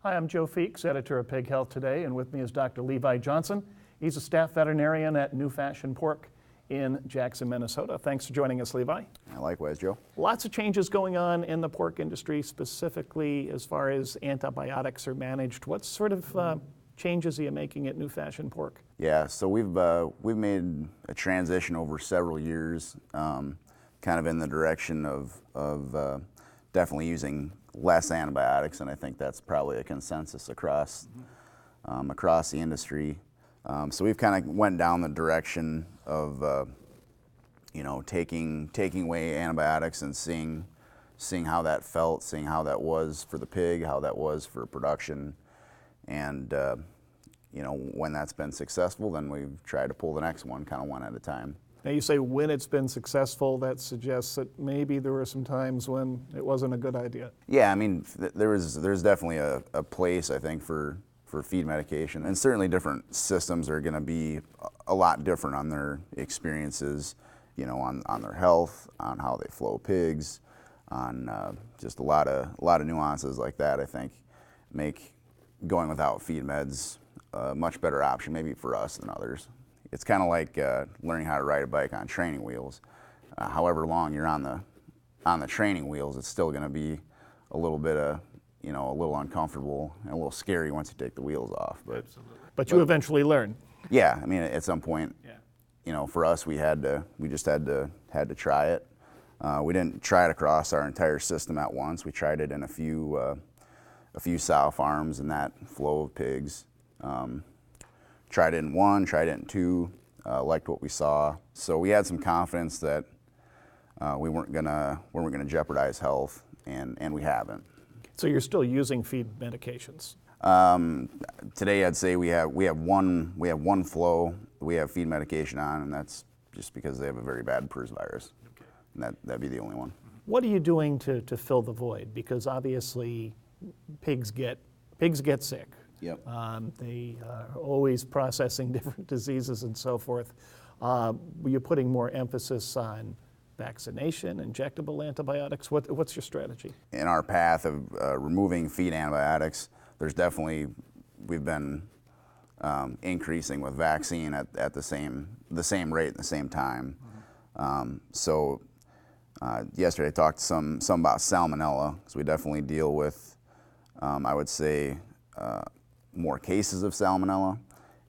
Hi, I'm Joe Feeks, editor of Pig Health Today, and with me is Dr. Levi Johnson. He's a staff veterinarian at New Fashion Pork in Jackson, Minnesota. Thanks for joining us, Levi. Likewise, Joe. Lots of changes going on in the pork industry, specifically as far as antibiotics are managed. What sort of changes are you making at New Fashion Pork? Yeah, so we've made a transition over several years, kind of in the direction of definitely using less antibiotics, and I think that's probably a consensus across across the industry. So we've kind of went down the direction of taking away antibiotics and seeing how that felt, seeing how that was for the pig, how that was for production, and when that's been successful, then we've tried to pull the next one, kind of one at a time. Now you say when it's been successful, that suggests that maybe there were some times when it wasn't a good idea. Yeah, I mean, there's definitely a place, I think, for feed medication, and certainly different systems are going to be a lot different on their experiences, on their health, on how they flow pigs, on just a lot of nuances like that. I think make going without feed meds a much better option, maybe for us than others. It's kind of like learning how to ride a bike on training wheels. However long you're on the training wheels, it's still going to be a little bit a little uncomfortable and a little scary once you take the wheels off. But you eventually learn. Yeah, I mean, at some point, for us, we just had to try it. We didn't try it across our entire system at once. We tried it in a few sow farms and that flow of pigs. Tried it in one, tried it in two, liked what we saw. So we had some confidence that we weren't gonna jeopardize health, and we haven't. So you're still using feed medications? Today, I'd say we have one flow we have feed medication on, and that's just because they have a very bad PRRS virus. Okay. And that'd be the only one. What are you doing to fill the void? Because obviously, pigs get sick. Yep. They are always processing different diseases and so forth. You're putting more emphasis on vaccination, injectable antibiotics. What's your strategy? In our path of removing feed antibiotics, we've been increasing with vaccine at the same rate at the same time. So yesterday I talked some about Salmonella, so we definitely deal with, I would say, more cases of Salmonella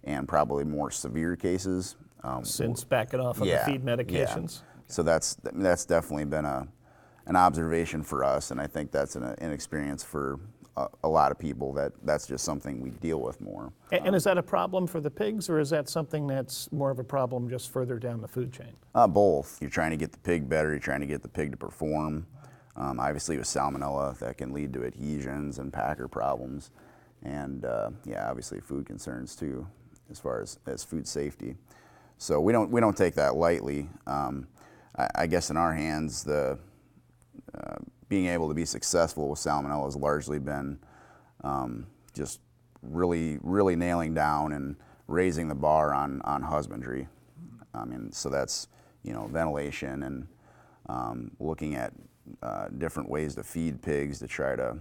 and probably more severe cases. Since backing off of the feed medications? Yeah. So that's definitely been an observation for us, and I think that's an experience for a lot of people that's just something we deal with more. And is that a problem for the pigs, or is that something that's more of a problem just further down the food chain? Both. You're trying to get the pig better, you're trying to get the pig to perform. Obviously with Salmonella, that can lead to adhesions and packer problems. And obviously food concerns too, as far as food safety. So we don't take that lightly. I guess in our hands, the being able to be successful with Salmonella has largely been just really nailing down and raising the bar on husbandry. I mean, so that's ventilation and looking at different ways to feed pigs to try to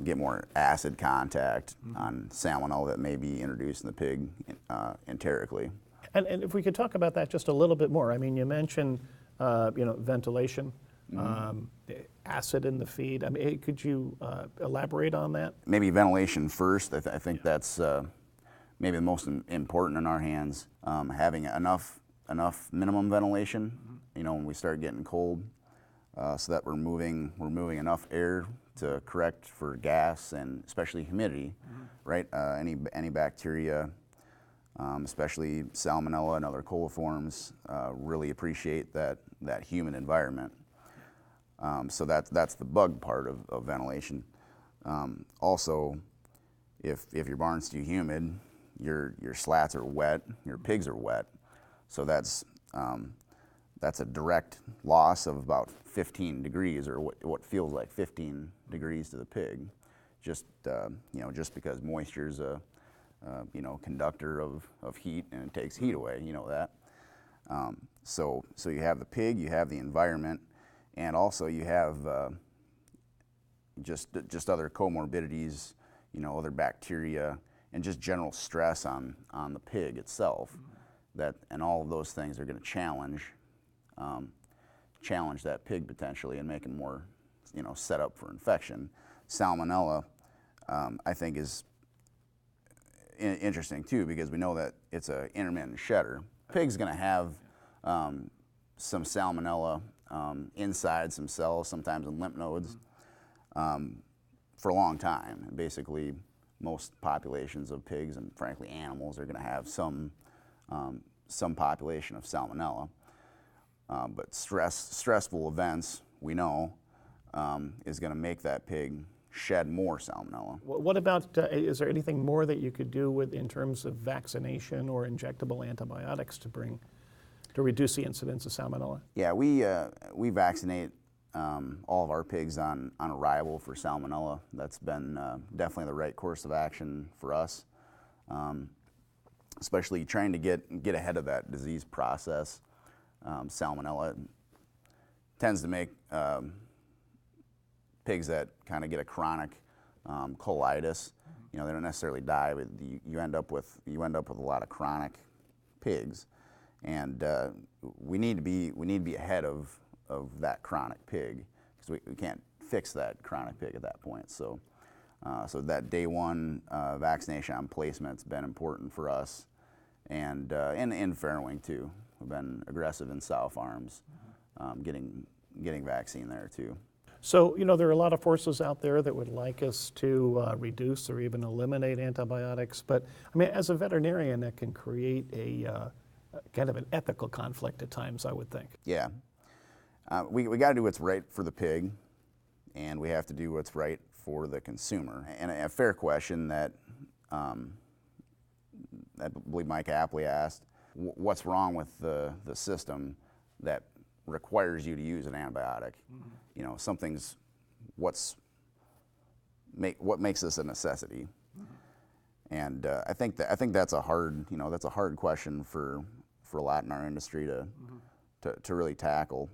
get more acid contact on Salmonella that may be introduced in the pig enterically. And if we could talk about that just a little bit more. I mean, you mentioned ventilation, acid in the feed. I mean, could you elaborate on that? Maybe ventilation first. I think that's maybe the most important in our hands. Having enough minimum ventilation, when we start getting cold, so that we're moving enough air to correct for gas and especially humidity, right? Any bacteria, especially Salmonella and other coliforms, really appreciate that humid environment. So that's the bug part of ventilation. Also, if your barn's too humid, your slats are wet, your pigs are wet, so that's a direct loss of about 15 degrees, or what feels like 15 degrees to the pig, just because moisture is a conductor of heat, and it takes heat away. That. So you have the pig, you have the environment, and also you have just other comorbidities, other bacteria, and just general stress on the pig itself. And all of those things are going to challenge that pig potentially and make him more, set up for infection. Salmonella, I think, is interesting too, because we know that it's an intermittent shedder. Pig's going to have some salmonella inside some cells, sometimes in lymph nodes, for a long time. And basically, most populations of pigs and frankly animals are going to have some population of salmonella. But stressful events, we know, is going to make that pig shed more salmonella. What about, is there anything more that you could do in terms of vaccination or injectable antibiotics to reduce the incidence of salmonella? Yeah, we vaccinate all of our pigs on arrival for salmonella. That's been definitely the right course of action for us, especially trying to get ahead of that disease process. Salmonella tends to make pigs that kind of get a chronic colitis. They don't necessarily die, but you end up with a lot of chronic pigs, and we need to be ahead of that chronic pig, because we can't fix that chronic pig at that point. So that day one vaccination on placement's been important for us, and in farrowing too. We've been aggressive in sow farms, getting vaccine there too. So, there are a lot of forces out there that would like us to reduce or even eliminate antibiotics, but I mean, as a veterinarian, that can create a kind of an ethical conflict at times, I would think. Yeah. We got to do what's right for the pig, and we have to do what's right for the consumer. And a fair question that I believe Mike Apley asked, what's wrong with the system that requires you to use an antibiotic? What makes this a necessity? And I think that's a hard question for a lot in our industry to really tackle.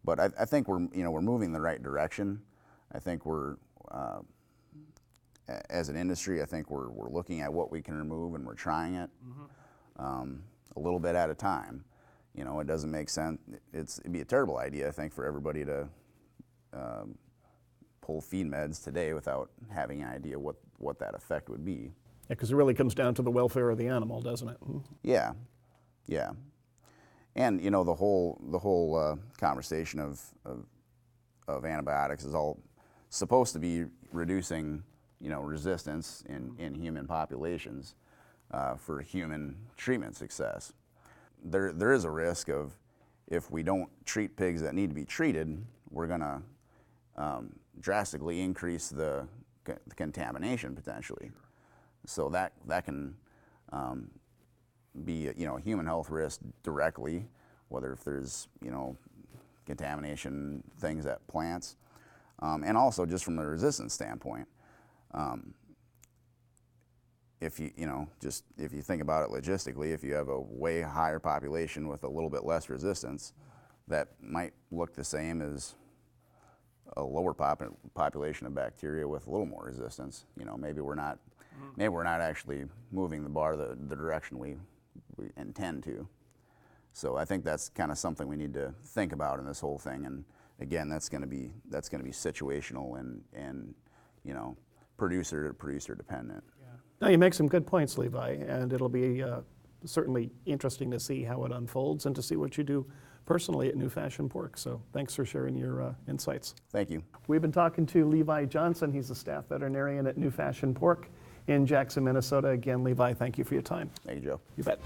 But I think we're moving in the right direction. I think we're as an industry, I think we're looking at what we can remove, and we're trying it a little bit at a time. It doesn't make sense. It'd be a terrible idea, I think, for everybody to pull feed meds today without having an idea what that effect would be. Yeah, because it really comes down to the welfare of the animal, doesn't it? Yeah. And the whole conversation of antibiotics is all supposed to be reducing resistance in human populations for human treatment success. There is a risk of, if we don't treat pigs that need to be treated, we're going to drastically increase the contamination potentially. So that can be a human health risk directly, whether if there's contamination things at plants, and also just from a resistance standpoint. If you think about it logistically, if you have a way higher population with a little bit less resistance, that might look the same as a lower population of bacteria with a little more resistance. Maybe we're not actually moving the bar the direction we intend to. So I think that's kind of something we need to think about in this whole thing. And again, that's going to be situational and producer to producer dependent. No, you make some good points, Levi, and it'll be certainly interesting to see how it unfolds and to see what you do personally at New Fashion Pork. So thanks for sharing your insights. Thank you. We've been talking to Levi Johnson. He's a staff veterinarian at New Fashion Pork in Jackson, Minnesota. Again, Levi, thank you for your time. Thank you, Joe. You bet.